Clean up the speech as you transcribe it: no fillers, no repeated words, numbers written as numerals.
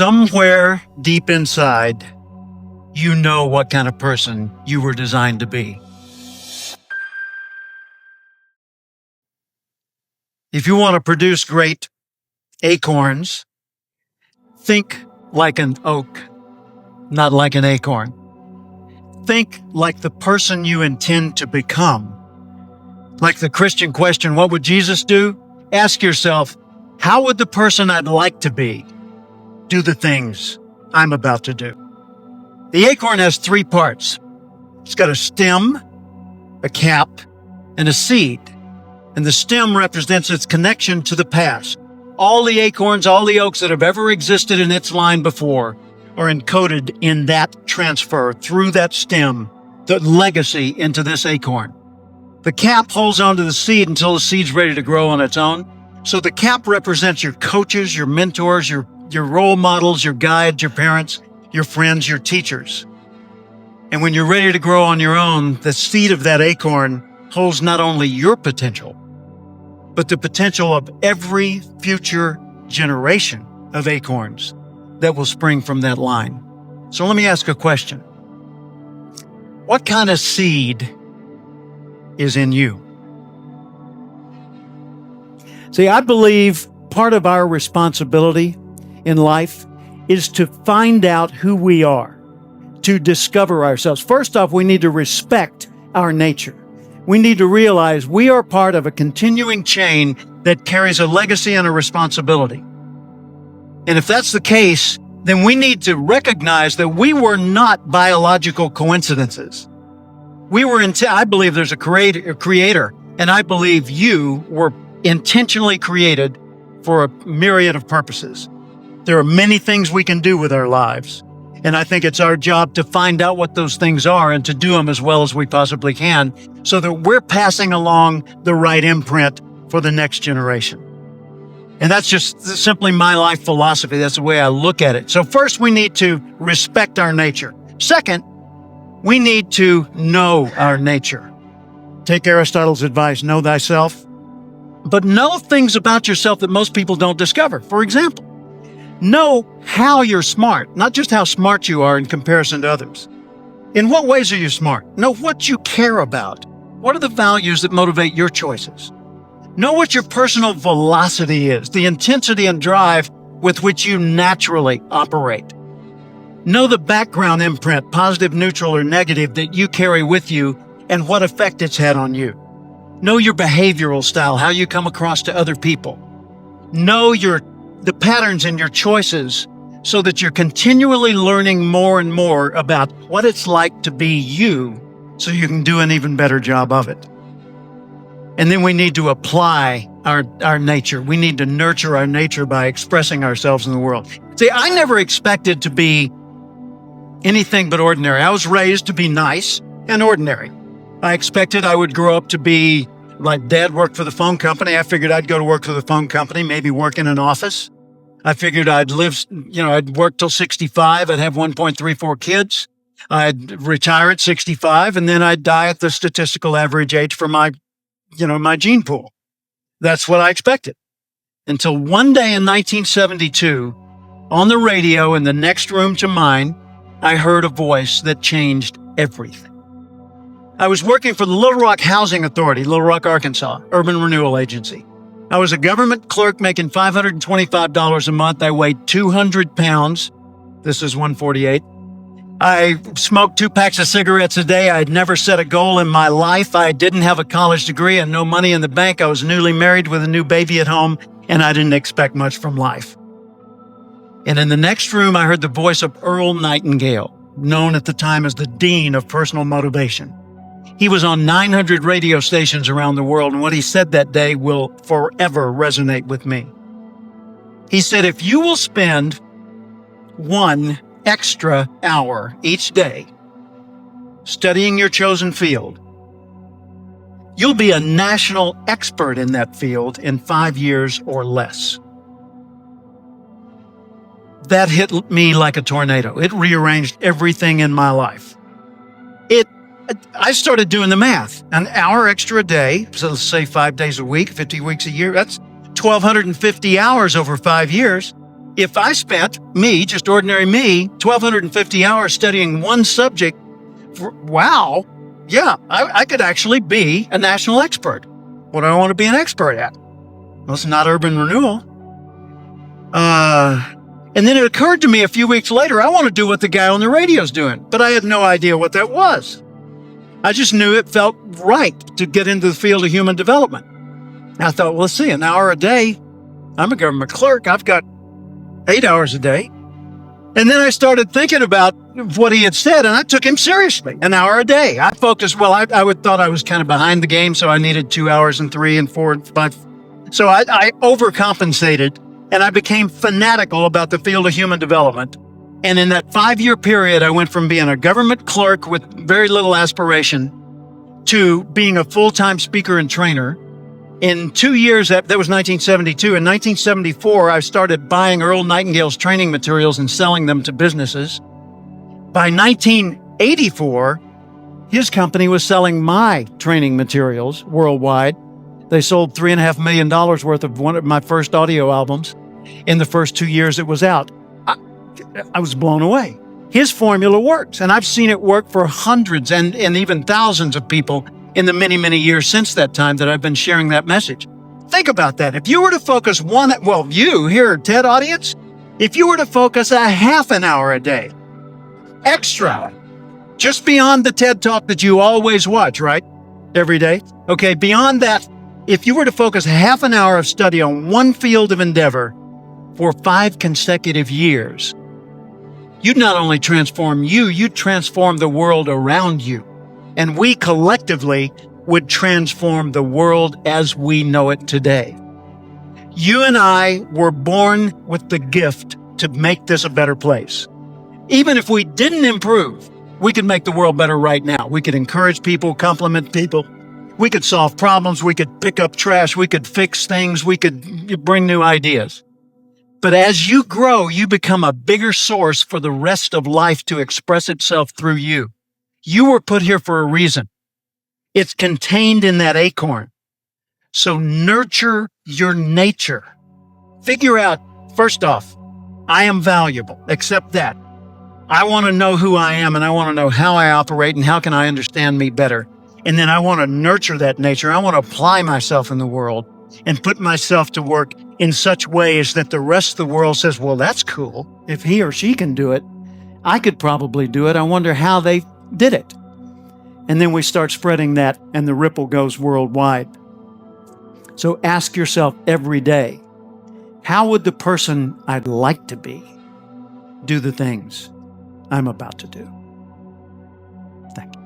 somewhere deep inside, you know what kind of person you were designed to be. If you want to produce great acorns, think like an oak, not like an acorn. Think like the person you intend to become. Like the Christian question, what would Jesus do? Ask yourself, how would the person I'd like to be do the things I'm about to do? The acorn has three parts. It's got a stem, a cap, and a seed. And the stem represents its connection to the past. All the acorns, all the oaks that have ever existed in its line before are encoded in that transfer through that stem, the legacy into this acorn. The cap holds onto the seed until the seed's ready to grow on its own. So the cap represents your coaches, your mentors, your role models, your guides, your parents, your friends, your teachers. And when you're ready to grow on your own, the seed of that acorn holds not only your potential, but the potential of every future generation of acorns that will spring from that line. So let me ask a question. What kind of seed is in you? See, I believe part of our responsibility in life is to find out who we are, to discover ourselves. First off, we need to respect our nature. We need to realize we are part of a continuing chain that carries a legacy and a responsibility. And if that's the case, then we need to recognize that we were not biological coincidences. I believe there's a creator, and I believe you were intentionally created for a myriad of purposes. There are many things we can do with our lives. And I think it's our job to find out what those things are and to do them as well as we possibly can so that we're passing along the right imprint for the next generation. And that's just simply my life philosophy. That's the way I look at it. So first, we need to respect our nature. Second, we need to know our nature. Take Aristotle's advice, know thyself, but know things about yourself that most people don't discover. For example, know how you're smart, not just how smart you are in comparison to others. In what ways are you smart? Know what you care about. What are the values that motivate your choices? Know what your personal velocity is, the intensity and drive with which you naturally operate. Know the background imprint, positive, neutral, or negative, that you carry with you and what effect it's had on you. Know your behavioral style, how you come across to other people. Know the patterns in your choices so that you're continually learning more and more about what it's like to be you so you can do an even better job of it. And then we need to apply our nature. We need to nurture our nature by expressing ourselves in the world. See, I never expected to be anything but ordinary. I was raised to be nice and ordinary. I expected I would grow up to be like Dad worked for the phone company. I figured I'd go to work for the phone company, maybe work in an office. I figured I'd work till 65. I'd have 1.34 kids. I'd retire at 65, and then I'd die at the statistical average age for my gene pool. That's what I expected. Until one day in 1972, on the radio in the next room to mine, I heard a voice that changed everything. I was working for the Little Rock Housing Authority, Little Rock, Arkansas, Urban Renewal Agency. I was a government clerk making $525 a month. I weighed 200 pounds. This is 148. I smoked 2 packs of cigarettes a day. I had never set a goal in my life. I didn't have a college degree and no money in the bank. I was newly married with a new baby at home, and I didn't expect much from life. And in the next room, I heard the voice of Earl Nightingale, known at the time as the Dean of Personal Motivation. He was on 900 radio stations around the world, and what he said that day will forever resonate with me. He said, if you will spend 1 extra hour each day studying your chosen field, you'll be a national expert in that field in 5 years or less. That hit me like a tornado. It rearranged everything in my life. I started doing the math. An hour extra a day, so let's say 5 days a week, 50 weeks a year, that's 1,250 hours over 5 years. if I spent, me, just ordinary me, 1,250 hours studying one subject, wow, yeah, I could actually be a national expert. What do I want to be an expert at? Well, it's not urban renewal. And then it occurred to me a few weeks later, I want to do what the guy on the radio's doing, but I had no idea what that was. I just knew it felt right to get into the field of human development. I thought, well, let's see, an hour a day. I'm a government clerk. I've got 8 hours a day. And then I started thinking about what he had said, and I took him seriously. An hour a day. I focused, well, I thought I was kind of behind the game, so I needed 2 hours and 3 and 4 and 5. So I overcompensated, and I became fanatical about the field of human development. And in that 5-year period, I went from being a government clerk with very little aspiration to being a full-time speaker and trainer. In 2 years, that was 1972. In 1974, I started buying Earl Nightingale's training materials and selling them to businesses. By 1984, his company was selling my training materials worldwide. They sold $3.5 million worth of one of my first audio albums in the first 2 years it was out. I was blown away. His formula works, and I've seen it work for hundreds and even thousands of people in the many, many years since that time that I've been sharing that message. Think about that. If you were to focus you here, TED audience, if you were to focus a half an hour a day, extra, just beyond the TED Talk that you always watch, right? Every day. Okay, beyond that, if you were to focus half an hour of study on one field of endeavor for 5 consecutive years, you'd not only transform you'd transform the world around you. And we collectively would transform the world as we know it today. You and I were born with the gift to make this a better place. Even if we didn't improve, we could make the world better right now. We could encourage people, compliment people. We could solve problems. We could pick up trash. We could fix things. We could bring new ideas. But as you grow, you become a bigger source for the rest of life to express itself through you. You were put here for a reason. It's contained in that acorn. So nurture your nature. Figure out, first off, I am valuable. Accept that. I want to know who I am, and I want to know how I operate and how can I understand me better. And then I want to nurture that nature. I want to apply myself in the world and put myself to work in such ways that the rest of the world says, well, that's cool. If he or she can do it, I could probably do it. I wonder how they did it. And then we start spreading that, and the ripple goes worldwide. So ask yourself every day, how would the person I'd like to be do the things I'm about to do? Thank you.